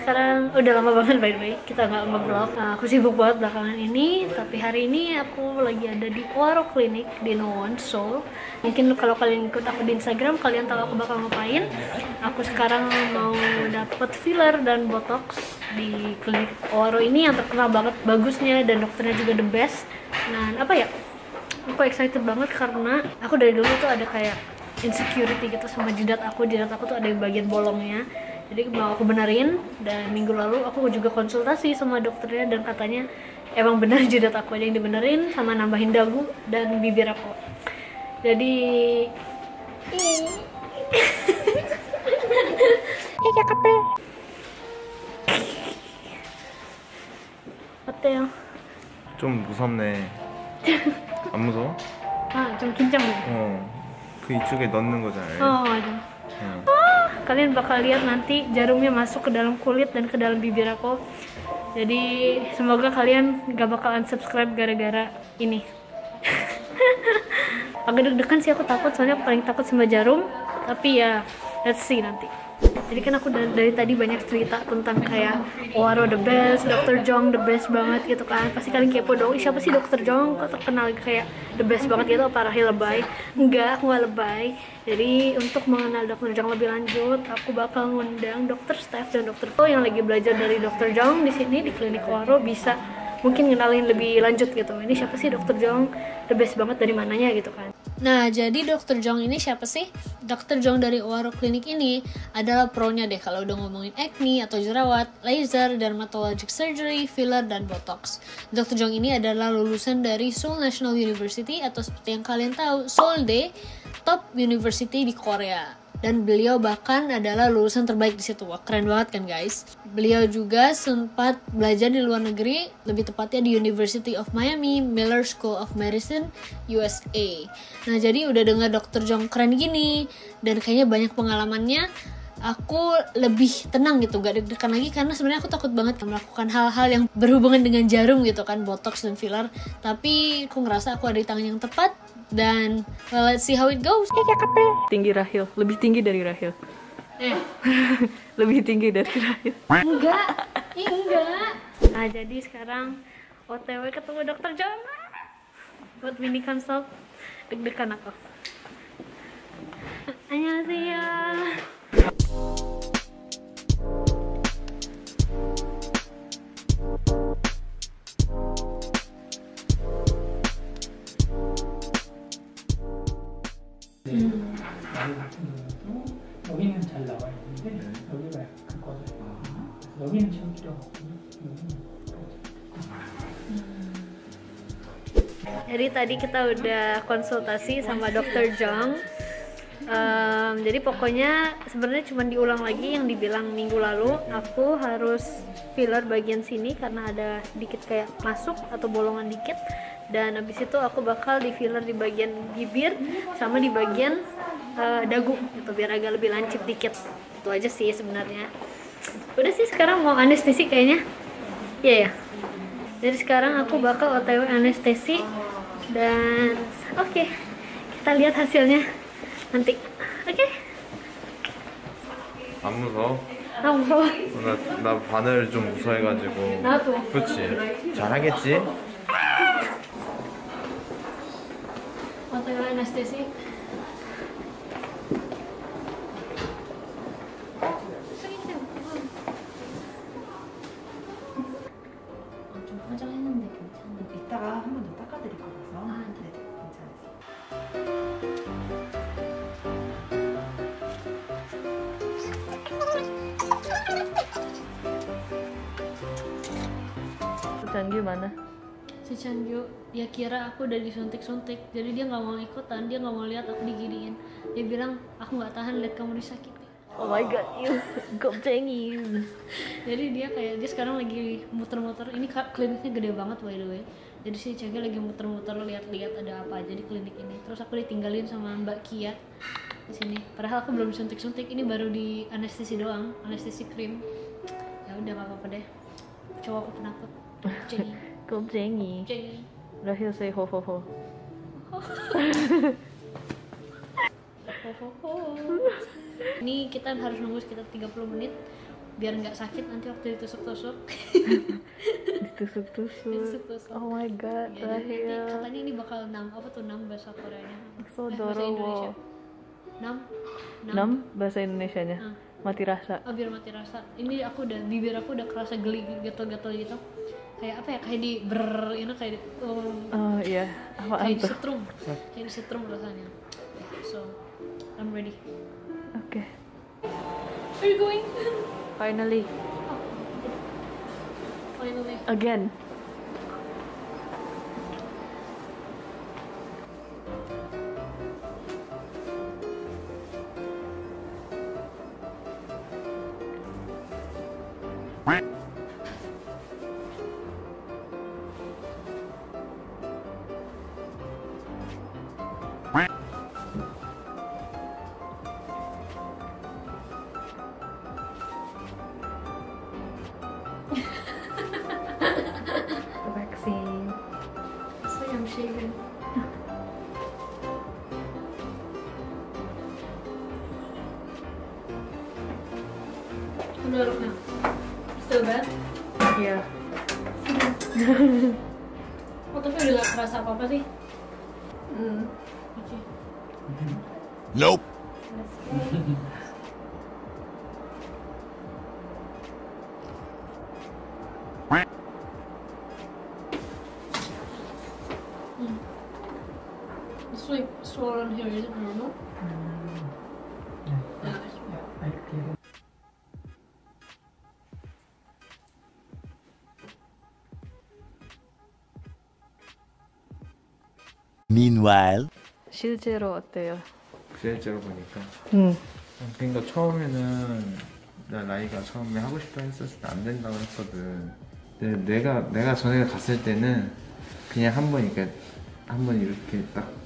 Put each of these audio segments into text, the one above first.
sekarang udah lama banget by the way kita nggak nge-vlog. Aku sibuk banget belakangan ini, tapi hari ini aku lagi ada di Oaro Clinic di Nowon, Seoul. Mungkin kalau kalian ikut aku di Instagram, kalian tahu aku bakal ngapain. Aku sekarang mau dapet filler dan botox di klinik Oaro ini yang terkenal banget bagusnya dan dokternya juga the best. Nah, apa ya? Aku excited banget karena aku dari dulu tuh ada kayak insecurity gitu sama jidat aku tuh ada bagian bolongnya. Jadi mau aku benerin, dan minggu lalu aku juga konsultasi sama dokternya dan katanya emang benar jidat aku aja yang dibenerin sama nambahin dagu dan bibir aku. Jadi 어때요? 좀 무섭네. 안 무서워? 좀 긴장. 그 이쪽에 넣는 거잖아. 맞아. Kalian bakal lihat nanti jarumnya masuk ke dalam kulit dan ke dalam bibir aku. Jadi semoga kalian gak bakal unsubscribe gara-gara ini. Agak deg-degan sih, aku takut soalnya aku paling takut sama jarum. Tapi ya let's see nanti. Jadi kan aku dari tadi banyak cerita tentang kayak Oaro the best, Dr. Jong the best banget gitu kan. Pasti kalian kepo dong, siapa sih Dr. Jong? Kok terkenal kayak the best banget gitu, apa Rahel lebay? Enggak, aku nggak lebay. Jadi untuk mengenal Dr. Jong lebih lanjut, aku bakal ngundang Dr. Steph dan Dr. Ko yang lagi belajar dari Dr. Jong di sini di klinik Oaro, bisa mungkin ngenalin lebih lanjut gitu. Ini siapa sih Dr. Jong? The best banget dari mananya gitu kan. Nah, jadi Dr. Jong ini siapa sih? Dr. Jong dari Oaro Clinic ini adalah pro-nya deh kalau udah ngomongin acne atau jerawat, laser, dermatologic surgery, filler, dan botox. Dr. Jong ini adalah lulusan dari Seoul National University atau seperti yang kalian tahu, Seoulde, top university di Korea. Dan beliau bahkan adalah lulusan terbaik di situ. Wah, keren banget kan guys. Beliau juga sempat belajar di luar negeri, lebih tepatnya di University of Miami, Miller School of Medicine, USA. Nah, jadi udah dengar Dr. Jong keren gini dan kayaknya banyak pengalamannya, aku lebih tenang gitu, gak deg-degan lagi, karena sebenarnya aku takut banget melakukan hal-hal yang berhubungan dengan jarum gitu kan, botox dan filler. Tapi aku ngerasa aku ada di tangan yang tepat. Dan well, let's see how it goes. Tinggi Rahel, lebih tinggi dari Rahel. Lebih tinggi dari Rahel. Enggak. Nah, jadi sekarang OTW ketemu Dr. Jong buat mini consult. Deg-degan aku. Annyeonghaseyo. 여기는 잘 나와 있는데 여기가 그거죠. 여기는 지금 필요 없거든요. Jadi tadi kita udah konsultasi sama Dr. Jong. Jadi pokoknya sebenarnya cuma diulang lagi yang dibilang minggu lalu. Aku harus filler bagian sini karena ada sedikit kayak masuk atau bolongan dikit. Dan habis itu aku bakal di filler di bagian bibir sama di bagian dagu gitu, biar agak lebih lancip dikit. Itu aja sih sebenarnya. Udah sih, sekarang mau anestesi kayaknya. Iya ya. Jadi sekarang aku bakal OTW anestesi dan oke, kita lihat hasilnya nanti. Oke. 안 무서워? 무서워. 나 바늘 좀 무서워해가지고. 나도. 그렇지. 잘하겠지? OTW anestesi. 좀 화장했는데 괜찮은데 이따가 한 번 더 닦아드릴 거라서. 네, 괜찮으세요. Canggih mana? si Chanju dia kira aku udah disuntik-suntik, jadi dia nggak mau ikutan, dia nggak mau lihat aku diginiin. Dia bilang aku nggak tahan lihat kamu disakiti. Oh my god, you gobjengi. Jadi dia sekarang lagi muter-muter. Ini kliniknya gede banget by the way. Jadi si Chanju lagi muter-muter lihat-lihat ada apa aja di klinik ini. Terus aku ditinggalin sama Mbak Kia di sini. Padahal aku belum suntik-suntik, ini baru di anestesi doang, anestesi krim. Ya udah nggak apa-apa deh. Cowok aku penakut. Jenny. Gobjengi. Jenny. Rahel say ho ho ho. Ini kita harus nunggu sekitar 30 menit biar nggak sakit nanti waktu ditusuk-tusuk. Ditusuk-tusuk. Ditusuk-tusuk. Oh my god, Ya, dan nanti Rahil. katanya ini bakal nam bahasa Koreanya. So bahasa adorable. Indonesia. Nam. 6 bahasa Indonesianya. Ah. Mati rasa. Oh, biar mati rasa. Ini aku udah bibir aku udah kerasa geli gatal-gatal gitu. Kayak apa ya? Kayak di kayak di Oh iya, apaan kayak tuh? disetrum. Kayak disetrum rasanya. So, I'm ready. Oke. Are you going? Finally. Finally. Again. Vaccine. So I'm shaking. Udah look now. Still bad? Iya. Oh, tapi udah gak kerasa apa-apa sih? Oke. Nope. It's like swollen here, is it normal? Yeah, Yeah. I clear it. Meanwhile, 실제로 어때요? 실제로 보니까 응. 그러니까 처음에는 나 나이가 처음에 하고 싶다 했었을 때 안 된다고 했거든. 근데 내가 전에 갔을 때는 그냥 한번 이렇게 딱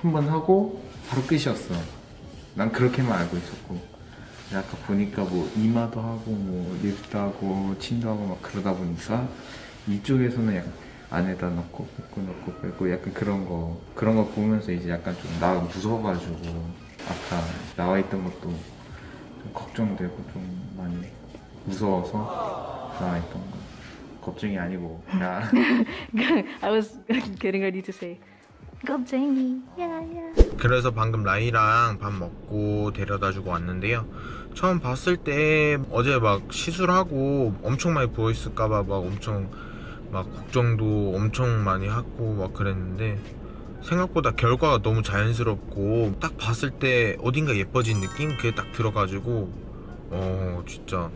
한 번 하고 바로 끝이었어. 난 그렇게만 알고 있었고. 근데 아까 보니까 뭐 이마도 하고 뭐 립도 하고 침도 하고 막 그러다 보니까 이쪽에서는 약간 안에다 넣고 빼고 약간 그런 거 보면서 이제 약간 좀 나 무서워가지고 아까 나와 있던 것도 좀 걱정되고 좀 많이 무서워서 나와 있던 거 걱정이 아니고 그냥 I was getting ready to say 겁쟁이. 야야. 그래서 방금 라이랑 밥 먹고 데려다주고 왔는데요. 처음 봤을 때 어제 막 시술하고 엄청 많이 부어있을까봐 막 엄청 막 걱정도 엄청 많이 하고 막 그랬는데 생각보다 결과가 너무 자연스럽고 딱 봤을 때 어딘가 예뻐진 느낌? 그게 딱 들어가지고 진짜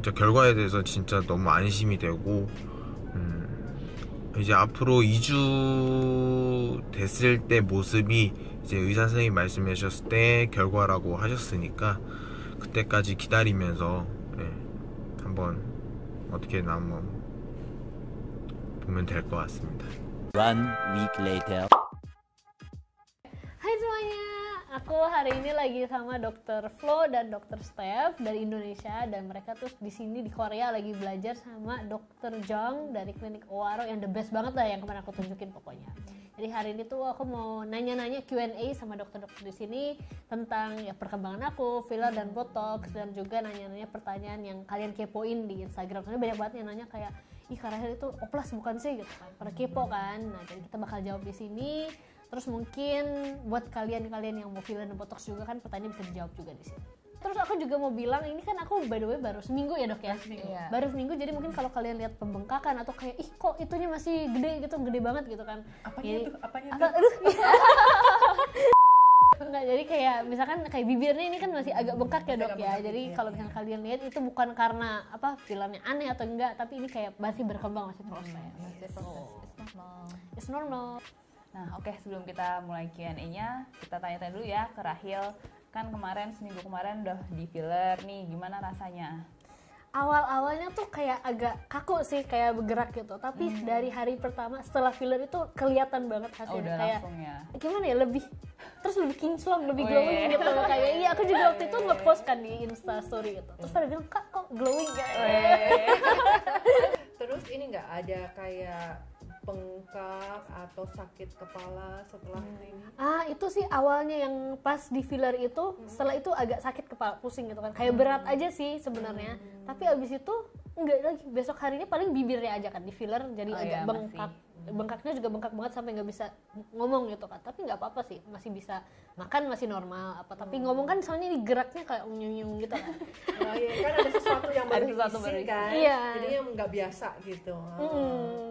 결과에 대해서 진짜 너무 안심이 되고 이제 앞으로 2주 됐을 때 모습이 이제 의사 선생님이 말씀해 주셨을 때 결과라고 하셨으니까 그때까지 기다리면서 한번 어떻게 한번 보면 될 것 같습니다. 1 week later. Hai semuanya, aku hari ini lagi sama Dr. Flo dan Dr. Steph dari Indonesia dan mereka tuh di sini di Korea lagi belajar sama Dr. Jong dari klinik Owaro yang the best banget lah yang kemarin aku tunjukin pokoknya. Jadi hari ini tuh aku mau nanya-nanya Q&A sama dokter-dokter di sini tentang ya perkembangan aku, filler dan botox dan juga nanya-nanya pertanyaan yang kalian kepoin di Instagram. Soalnya banyak banget yang nanya kayak, ih Kak Rahel itu oplas bukan sih gitu kan, pada kepo kan. Nah jadi kita bakal jawab di sini. Terus mungkin buat kalian-kalian yang mau filler dan botox juga kan pertanyaan bisa dijawab juga di sini. Terus aku juga mau bilang ini kan aku by the way baru seminggu ya dok ya. Iya. Baru seminggu jadi mungkin kalau kalian lihat pembengkakan atau kayak ih kok itunya masih gede gitu, gede banget gitu kan. Apanya tuh? Apanya Apa, tuh? Enggak, jadi kayak misalkan kayak bibirnya ini kan masih agak bengkak ya dok ya. Jadi kalau misalnya kalian lihat itu bukan karena apa fillernya aneh atau enggak, tapi ini kayak masih berkembang, masih proses. It's normal. Nah, oke, sebelum kita mulai Q&A-nya, kita tanya-tanya dulu ya ke Rahil. Kan seminggu kemarin udah di filler nih, gimana rasanya? Awal-awalnya tuh kayak agak kaku sih, kayak bergerak gitu. Tapi dari hari pertama setelah filler itu kelihatan banget hasilnya. Udah kayak langsung ya? gimana ya, lebih kinclong, lebih glowing gitu. Kayak iya, aku juga waktu itu nge-post kan di Insta story gitu. Terus pada bilang, "Kak, kok glowing gak?" Terus ini nggak ada kayak bengkak atau sakit kepala setelah ini? Itu sih awalnya yang pas di filler itu, setelah itu agak sakit kepala, pusing gitu kan, kayak berat aja sih sebenarnya. Tapi abis itu enggak lagi, besok harinya paling bibirnya aja kan di filler jadi agak bengkak. Bengkaknya juga bengkak banget sampai nggak bisa ngomong gitu kan, tapi nggak apa-apa sih, masih bisa makan, masih normal apa. Tapi ngomong kan soalnya ini geraknya kayak unyung gitu kan. Iya kan, ada sesuatu yang baru diisi kan, iya. jadi yang nggak biasa gitu.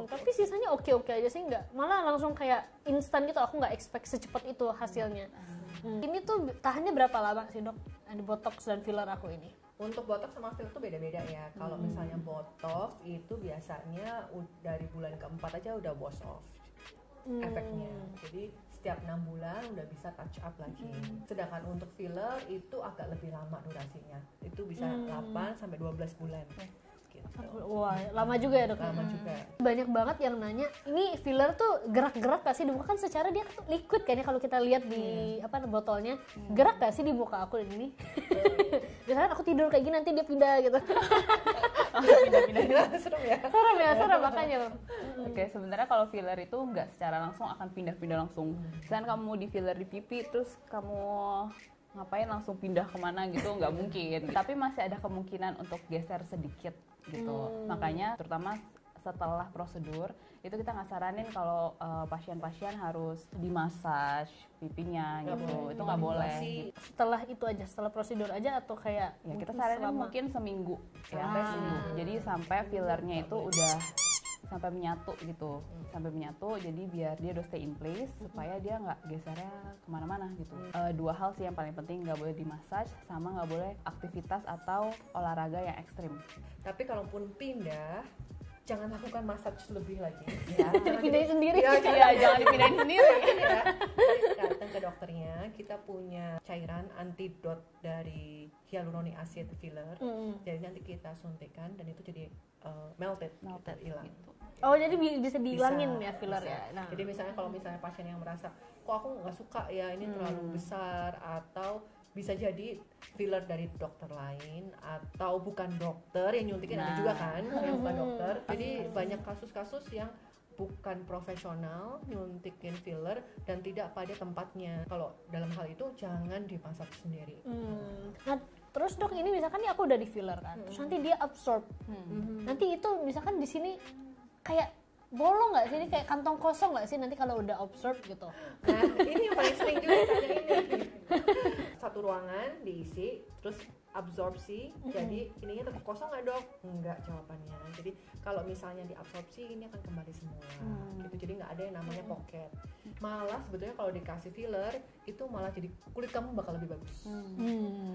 Tapi sisanya oke-oke aja sih, nggak, malah langsung kayak instan gitu. Aku nggak expect secepat itu hasilnya. Ini tuh tahannya berapa lama sih dok, di botox dan filler aku ini? Untuk botox sama filler tuh beda-beda ya. Kalau misalnya botox itu biasanya dari bulan keempat aja udah wash off efeknya. Jadi setiap 6 bulan udah bisa touch up lagi. Sedangkan untuk filler itu agak lebih lama durasinya. Itu bisa 8 sampai 12 bulan. Gitu. Wah, lama juga ya dok? Lama juga. Banyak banget yang nanya, ini filler tuh gerak-gerak gak sih di muka? Kan secara dia liquid kan ya, kalau kita lihat di botolnya, gerak gak sih di muka aku ini? Biasanya aku tidur kayak gini, nanti dia pindah gitu. Pindah-pindah. Serem ya? Serem makanya. Oke, sebenarnya kalau filler itu nggak secara langsung akan pindah-pindah langsung. Misalkan kamu di filler di pipi, terus kamu ngapain langsung pindah kemana gitu, nggak mungkin. Tapi masih ada kemungkinan untuk geser sedikit gitu. Makanya terutama setelah prosedur itu kita nggak saranin kalau pasien-pasien harus dimasaj pipinya gitu. Itu nggak boleh. Setelah itu aja, setelah prosedur aja atau kayak Ya kita saranin mungkin seminggu ya, sampai seminggu. Jadi sampai fillernya itu udah sampai menyatu gitu, sampai menyatu, jadi biar dia udah stay in place supaya dia nggak gesernya kemana-mana gitu. 2 hal sih yang paling penting, nggak boleh dimasaj sama nggak boleh aktivitas atau olahraga yang ekstrim. Tapi kalaupun pindah, jangan lakukan massage lebih lagi ya. pindahin sendiri. Ya, Jangan dipindahin sendiri. Ya. Datang ke dokternya, kita punya cairan antidot dari hyaluronic acid filler. Jadi nanti kita suntikan dan itu jadi melted hilang. Oh, jadi bisa dihilangin ya filler ya. Nah. Jadi misalnya kalau misalnya pasien yang merasa kok aku nggak suka ya ini terlalu besar, atau bisa jadi filler dari dokter lain atau bukan dokter yang nyuntikin, ada juga kan yang bukan dokter. Jadi banyak kasus-kasus yang bukan profesional nyuntikin filler dan tidak pada tempatnya. Kalau dalam hal itu jangan dimasak sendiri. Nah, terus dok, ini misalkan nih aku udah di filler kan, terus nanti dia absorb. Nanti itu misalkan di sini kayak bolong nggak sih, ini kayak kantong kosong nggak sih nanti kalau udah absorb gitu? Nah, ini yang paling sering juga tanya ini. Satu ruangan diisi, terus absorpsi, jadi ininya tetap kosong nggak dok? Enggak jawabannya. Jadi kalau misalnya diabsorpsi ini akan kembali semua, gitu. Jadi nggak ada yang namanya pocket. Malah sebetulnya kalau dikasih filler itu malah jadi kulit kamu bakal lebih bagus,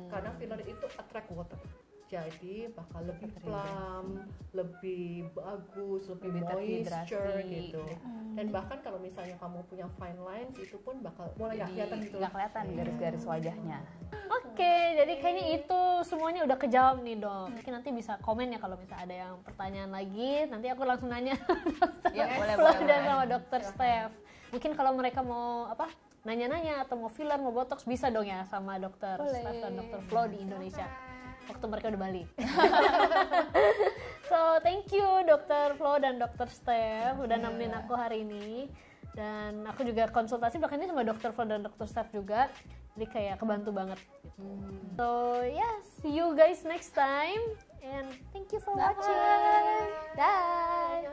karena filler itu attract water. Jadi bakal lebih plump, lebih bagus, lebih moisture gitu. Dan bahkan kalau misalnya kamu punya fine lines itu pun bakal mulai nggak kelihatan gitu. Nggak kelihatan garis-garis wajahnya. Oke, jadi kayaknya itu semuanya udah kejawab nih dok. Mungkin nanti bisa komen ya kalau misalnya ada yang pertanyaan lagi. Nanti aku langsung nanya boleh dan sama dokter Steph. Mungkin kalau mereka mau nanya-nanya atau mau filler, mau botox, bisa dong ya sama dokter Steph dan dokter Flo di Indonesia waktu mereka udah balik. So thank you dokter Flo dan dokter Steph udah nemenin aku hari ini. Dan aku juga konsultasi belakangnya sama dokter Flo dan dokter Steph juga, jadi kayak kebantu banget. So see you guys next time and thank you for watching. Bye.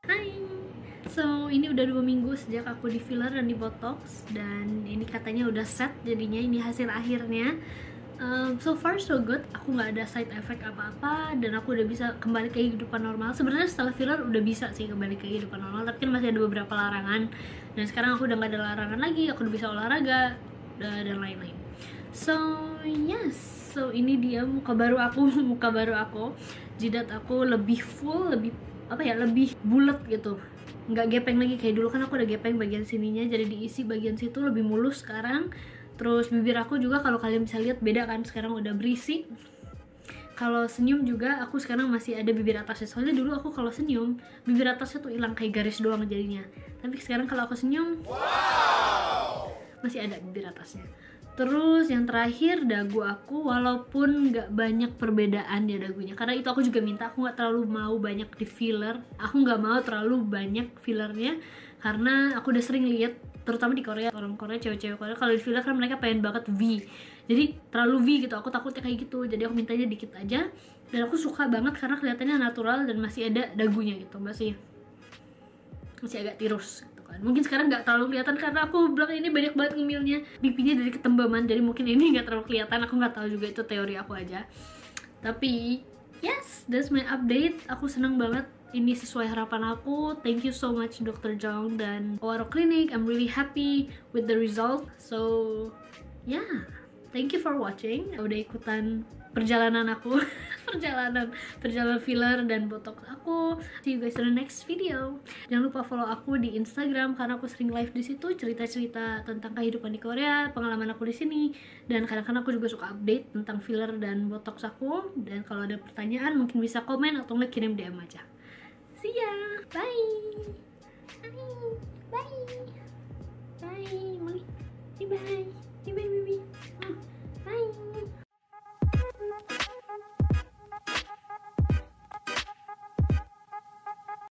Hai. So ini udah 2 minggu sejak aku di filler dan di botox, dan ini katanya udah set, jadinya ini hasil akhirnya. So far so good, aku nggak ada side effect apa-apa dan aku udah bisa kembali ke kehidupan normal. Sebenarnya setelah filler udah bisa sih kembali ke kehidupan normal, tapi kan masih ada beberapa larangan. Dan sekarang aku udah nggak ada larangan lagi, aku udah bisa olahraga dan lain-lain. So ini dia muka baru aku. Jidat aku lebih full, lebih bulat gitu. Nggak gepeng lagi kayak dulu, kan aku udah gepeng bagian sininya, jadi diisi bagian situ lebih mulus sekarang. Terus bibir aku juga kalau kalian bisa lihat beda kan, sekarang udah berisi. Kalau senyum juga aku sekarang masih ada bibir atasnya, soalnya dulu aku kalau senyum bibir atasnya tuh hilang kayak garis doang jadinya. Tapi sekarang kalau aku senyum masih ada bibir atasnya. Terus yang terakhir dagu aku, walaupun nggak banyak perbedaan ya dagunya, karena itu aku juga minta, aku nggak terlalu mau banyak di filler, aku nggak mau terlalu banyak fillernya, karena aku udah sering lihat terutama di Korea, orang Korea, cewek-cewek Korea kalau di filler kan mereka pengen banget V, jadi terlalu V gitu, aku takutnya kayak gitu, jadi aku mintanya dikit aja. Dan aku suka banget karena kelihatannya natural dan masih ada dagunya gitu, masih agak tirus gitu kan. Mungkin sekarang nggak terlalu kelihatan karena aku bilang ini banyak banget ngemilnya, pipinya dari ketembaman, jadi mungkin ini nggak terlalu kelihatan, aku nggak tahu juga, itu teori aku aja. Tapi yes, that's my update. Aku seneng banget, ini sesuai harapan aku. Thank you so much Dr. Jong dan Owaro Clinic, I'm really happy with the result. So yeah, thank you for watching, udah ikutan perjalanan aku perjalanan filler dan botox aku. See you guys in the next video. Jangan lupa follow aku di Instagram karena aku sering live di situ, cerita-cerita tentang kehidupan di Korea, pengalaman aku di sini, dan kadang-kadang aku juga suka update tentang filler dan botox aku. Dan kalau ada pertanyaan mungkin bisa komen atau nggak kirim DM aja. See ya, bye.